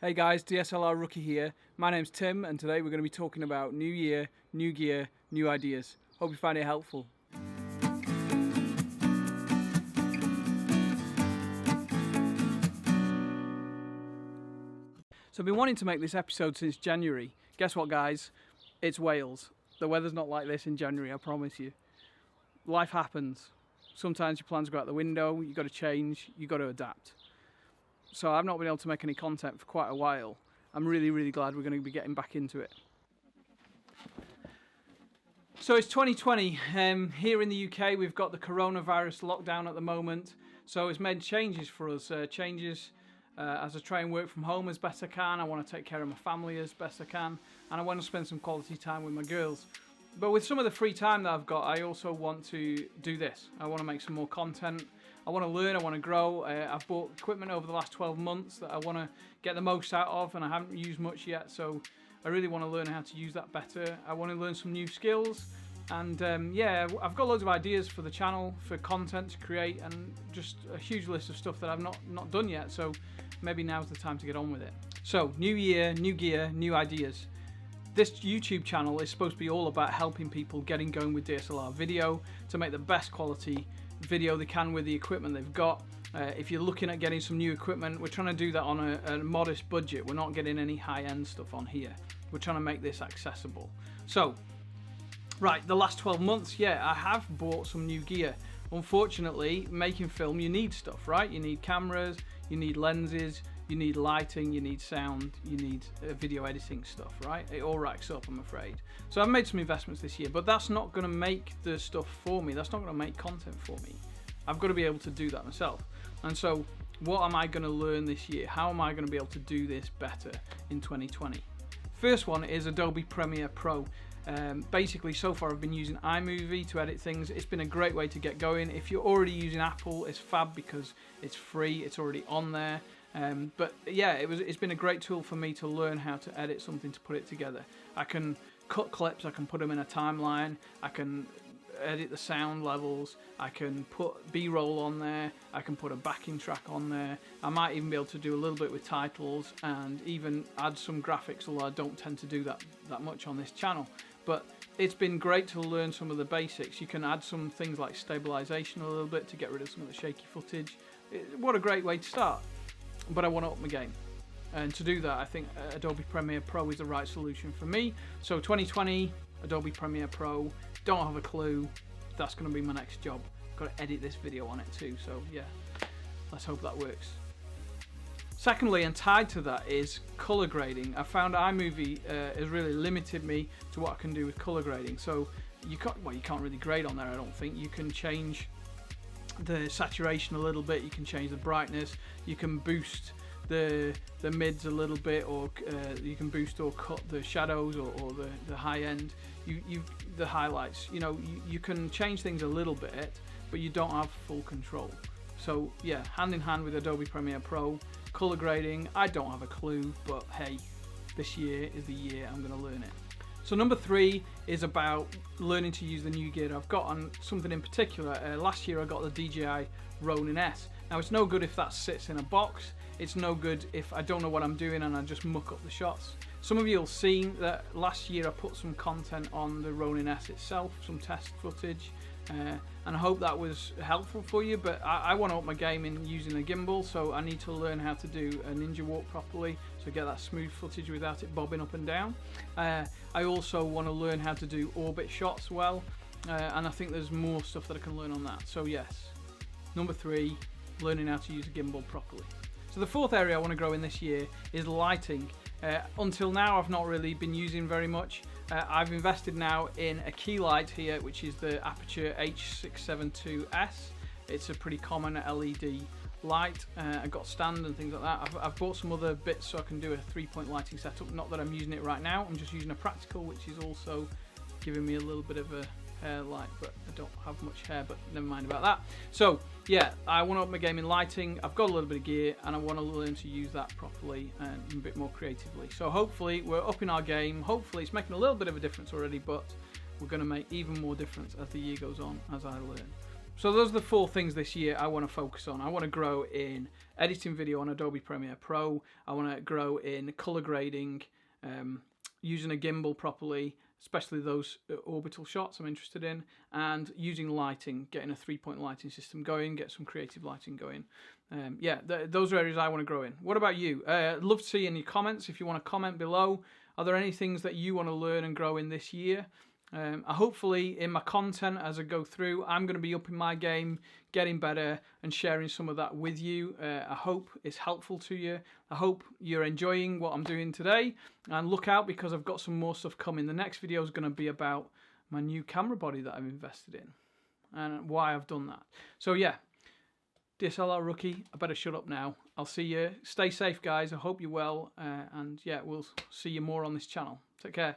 Hey guys, DSLR Rookie here. My name's Tim and today we're going to be talking about new year, new gear, new ideas. Hope you find it helpful. So I've been wanting to make this episode since January. Guess what guys? It's Wales. The weather's not like this in January, I promise you. Life happens. Sometimes your plans go out the window, you've got to change, you've got to adapt. So I've not been able to make any content for quite a while. I'm really glad we're going to be getting back into it. So it's 2020. Here in the UK we've got the coronavirus lockdown at the moment. So it's made changes for us. As I try and work from home as best I can. I want to take care of my family as best I can. And I want to spend some quality time with my girls. But with some of the free time that I've got, I also want to do this. I want to make some more content. I want to learn, I want to grow. I've bought equipment over the last 12 months that I want to get the most out of, and I haven't used much yet, so I really want to learn how to use that better. I want to learn some new skills, and yeah, I've got loads of ideas for the channel, for content to create, and just a huge list of stuff that I've not done yet, so maybe now's the time to get on with it. So, new year, new gear, new ideas. This YouTube channel is supposed to be all about helping people getting going with DSLR video to make the best quality video they can with the equipment they've got. If you're looking at getting some new equipment, we're trying to do that on a modest budget. We're not getting any high-end stuff on here. We're trying to make this accessible. So, right, the last 12 months, yeah, I have bought some new gear. Unfortunately, making film, you need stuff, right? You need cameras, you need lenses, you need lighting, you need sound, you need video editing stuff, right? It all racks up, I'm afraid. So I've made some investments this year, but that's not going to make the stuff for me. That's not going to make content for me. I've got to be able to do that myself. And so what am I going to learn this year? How am I going to be able to do this better in 2020? First one is Adobe Premiere Pro. Basically, so far I've been using iMovie to edit things. It's been a great way to get going. If you're already using Apple, it's fab because it's free, it's already on there. But yeah, it's been a great tool for me to learn how to edit something, to put it together. I can cut clips, I can put them in a timeline, I can edit the sound levels, I can put B-roll on there, I can put a backing track on there. I might even be able to do a little bit with titles and even add some graphics, although I don't tend to do that much on this channel. But it's been great to learn some of the basics. You can add some things like stabilization a little bit to get rid of some of the shaky footage. What a great way to start. But I want to up my game, and to do that I think Adobe Premiere Pro is the right solution for me. So 2020, Adobe Premiere Pro, don't have a clue, that's going to be my next job. Got to edit this video on it too, so yeah, let's hope that works. Secondly, and tied to that, is color grading. I found iMovie has really limited me to what I can do with color grading. So you can't really grade on there, I don't think. You can change the saturation a little bit, you can change the brightness, you can boost the mids a little bit, or you can boost or cut the shadows or the high end, the highlights. You can change things a little bit, but you don't have full control. So yeah, hand in hand with Adobe Premiere Pro, color grading, I don't have a clue, but hey, this year is the year I'm going to learn it. So number 3 is about learning to use the new gear I've got, and something in particular. Last year I got the DJI Ronin S. Now it's no good if that sits in a box, it's no good if I don't know what I'm doing and I just muck up the shots. Some of you will see that last year I put some content on the Ronin S itself, some test footage, and I hope that was helpful for you, but I want to up my game in using a gimbal, so I need to learn how to do a ninja walk properly, so get that smooth footage without it bobbing up and down. I also want to learn how to do orbit shots well, and I think there's more stuff that I can learn on that. So yes, number 3, learning how to use a gimbal properly. So the fourth area I want to grow in this year is lighting. Until now I've not really been using very much. I've invested now in a key light here, which is the Aperture H672S. It's a pretty common LED light. I've got stand and things like that. I've bought some other bits so I can do a 3-point lighting setup. Not that I'm using it right now, I'm just using a practical, which is also giving me a little bit of a hair light, but I don't have much hair, but never mind about that. So yeah, I want to up my game in lighting. I've got a little bit of gear and I want to learn to use that properly and a bit more creatively. So hopefully we're upping our game. Hopefully it's making a little bit of a difference already, but we're going to make even more difference as the year goes on, as I learn. So those are the 4 things this year I want to focus on. I want to grow in editing video on Adobe Premiere Pro. I want to grow in color grading, using a gimbal properly, especially those orbital shots I'm interested in, and using lighting, getting a 3-point lighting system going, get some creative lighting going. Yeah, those are areas I want to grow in. What about you? I'd love to see in your comments. If you want to comment below, are there any things that you want to learn and grow in this year? Hopefully in my content as I go through, I'm going to be upping my game, getting better, and sharing some of that with you. I hope it's helpful to you. I hope you're enjoying what I'm doing today, and look out because I've got some more stuff coming. The next video is going to be about my new camera body that I've invested in and why I've done that. So yeah, DSLR rookie, I better shut up now. I'll see you. Stay safe, guys. I hope you're well, and yeah, we'll see you more on this channel. Take care.